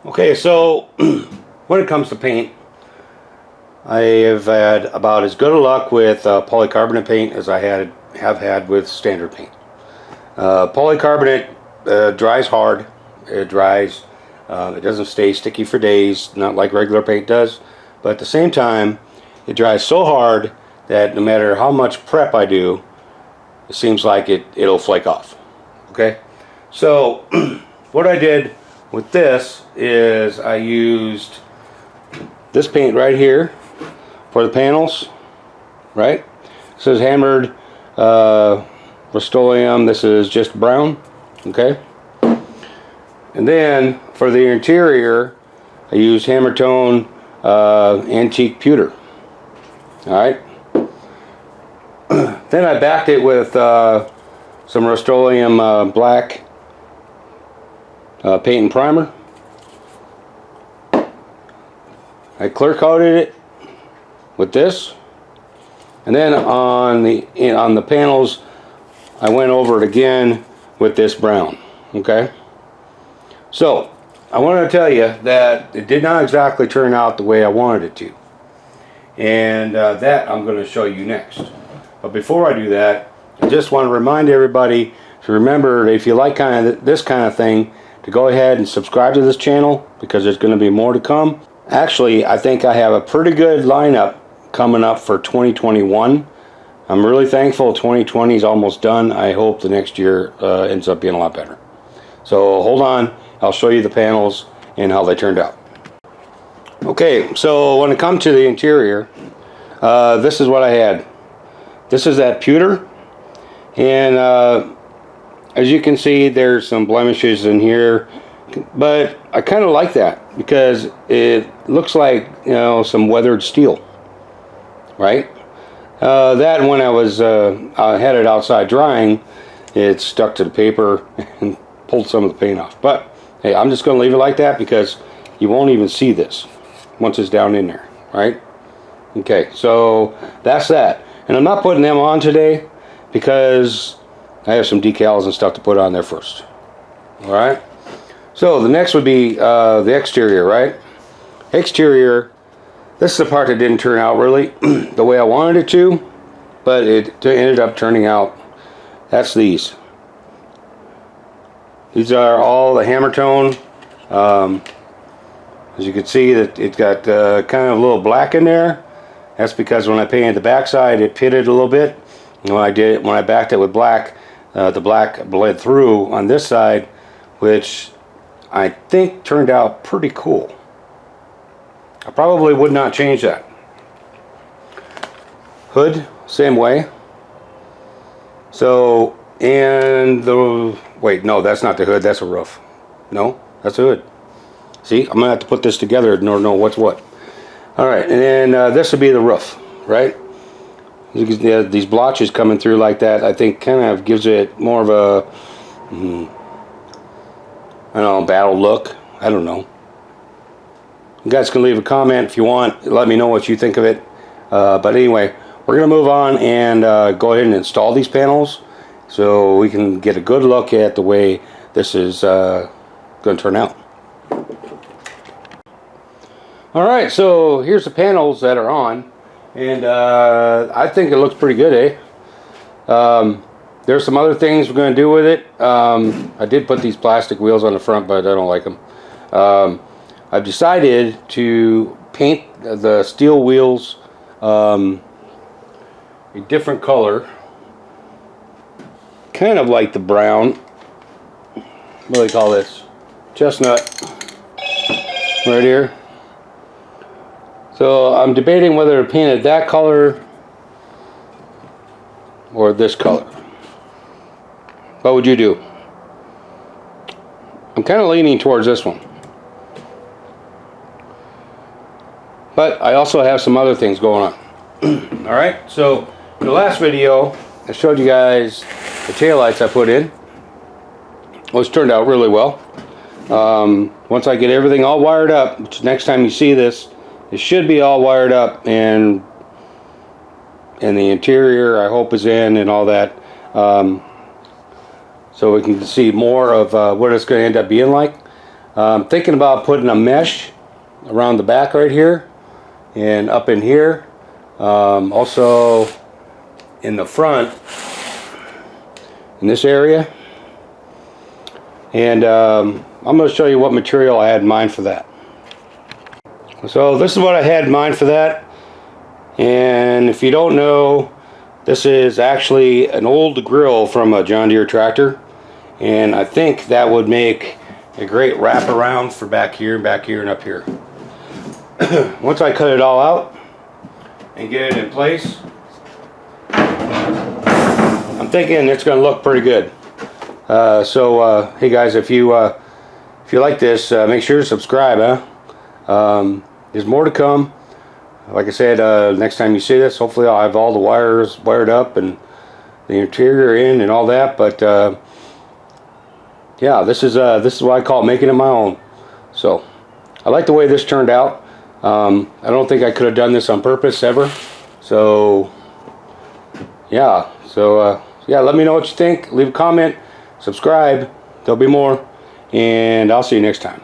Okay, so when it comes to paint, I have had about as good a luck with polycarbonate paint as I have had with standard paint. Polycarbonate dries hard. It dries. It doesn't stay sticky for days, not like regular paint does. But at the same time, it dries so hard that no matter how much prep I do, it seems like it'll flake off. Okay, so what I did with this is I used this paint right here for the panels, right? This is hammered Rust-Oleum. This is just brown, okay? And then for the interior, I used Hammer Tone Antique Pewter, all right? Then I backed it with some Rust-Oleum black paint and primer. I clear coated it with this, and then on the panels I went over it again with this brown. Okay, so I want to tell you that it did not exactly turn out the way I wanted it to, and that I'm going to show you next. But before I do that, I just want to remind everybody to remember, if you like this kind of thing, to go ahead and subscribe to this channel, because there's going to be more to come. Actually, I think I have a pretty good lineup coming up for 2021. I'm really thankful 2020 is almost done. I hope the next year ends up being a lot better. So hold on, I'll show you the panels and how they turned out. Okay, so when it comes to the interior, this is what I had. This is that pewter, and as you can see, there's some blemishes in here, but I kind of like that because it looks like, you know, some weathered steel, right? That when I had it outside drying, it stuck to the paper and pulled some of the paint off. But hey, I'm just going to leave it like that because you won't even see this once it's down in there, right? Okay, so that's that. And I'm not putting them on today because I have some decals and stuff to put on there first. All right. So the next would be the exterior, right? Exterior. This is the part that didn't turn out really the way I wanted it to, but it ended up turning out. That's these. These are all the Hammer Tone. As you can see, that it's got kind of a little black in there. That's because when I painted the backside, it pitted a little bit. And when I backed it with black, the black bled through on this side, which I think turned out pretty cool. I probably would not change that. Hood, same way. So, and wait, no, that's not the hood, that's a roof. No, that's the hood. See, I'm gonna have to put this together in order to know what's what. All right, and then this would be the roof, right? You can see these blotches coming through like that. I think kind of gives it more of a, I don't know, battle look. I don't know. You guys can leave a comment if you want. Let me know what you think of it. But anyway, we're going to move on and go ahead and install these panels so we can get a good look at the way this is going to turn out. All right, so here's the panels that are on. And I think it looks pretty good, eh? There's some other things we're going to do with it. I did put these plastic wheels on the front, but I don't like them. I've decided to paint the steel wheels a different color, kind of like the brown. What do they call this? Chestnut, right here. So I'm debating whether to paint it that color or this color. What would you do? I'm kind of leaning towards this one. But I also have some other things going on. Alright, so in the last video I showed you guys the taillights I put in, which turned out really well. Once I get everything all wired up, which next time you see this, it should be all wired up, and the interior I hope is in and all that, so we can see more of what it's going to end up being like. I'm thinking about putting a mesh around the back right here and up in here. Also in the front, in this area. And I'm going to show you what material I had in mind for that. So this is what I had in mind for that. And if you don't know, this is actually an old grill from a John Deere tractor. And I think that would make a great wraparound for back here, and up here. Once I cut it all out and get it in place, I'm thinking it's going to look pretty good. Hey guys, if you like this, make sure to subscribe. There's more to come. Like I said, next time you see this, hopefully I'll have all the wires wired up and the interior in and all that. But yeah, this is what I call making it my own. So I like the way this turned out. I don't think I could have done this on purpose ever. So yeah, yeah, let me know what you think. Leave a comment, subscribe. There'll be more, and I'll see you next time.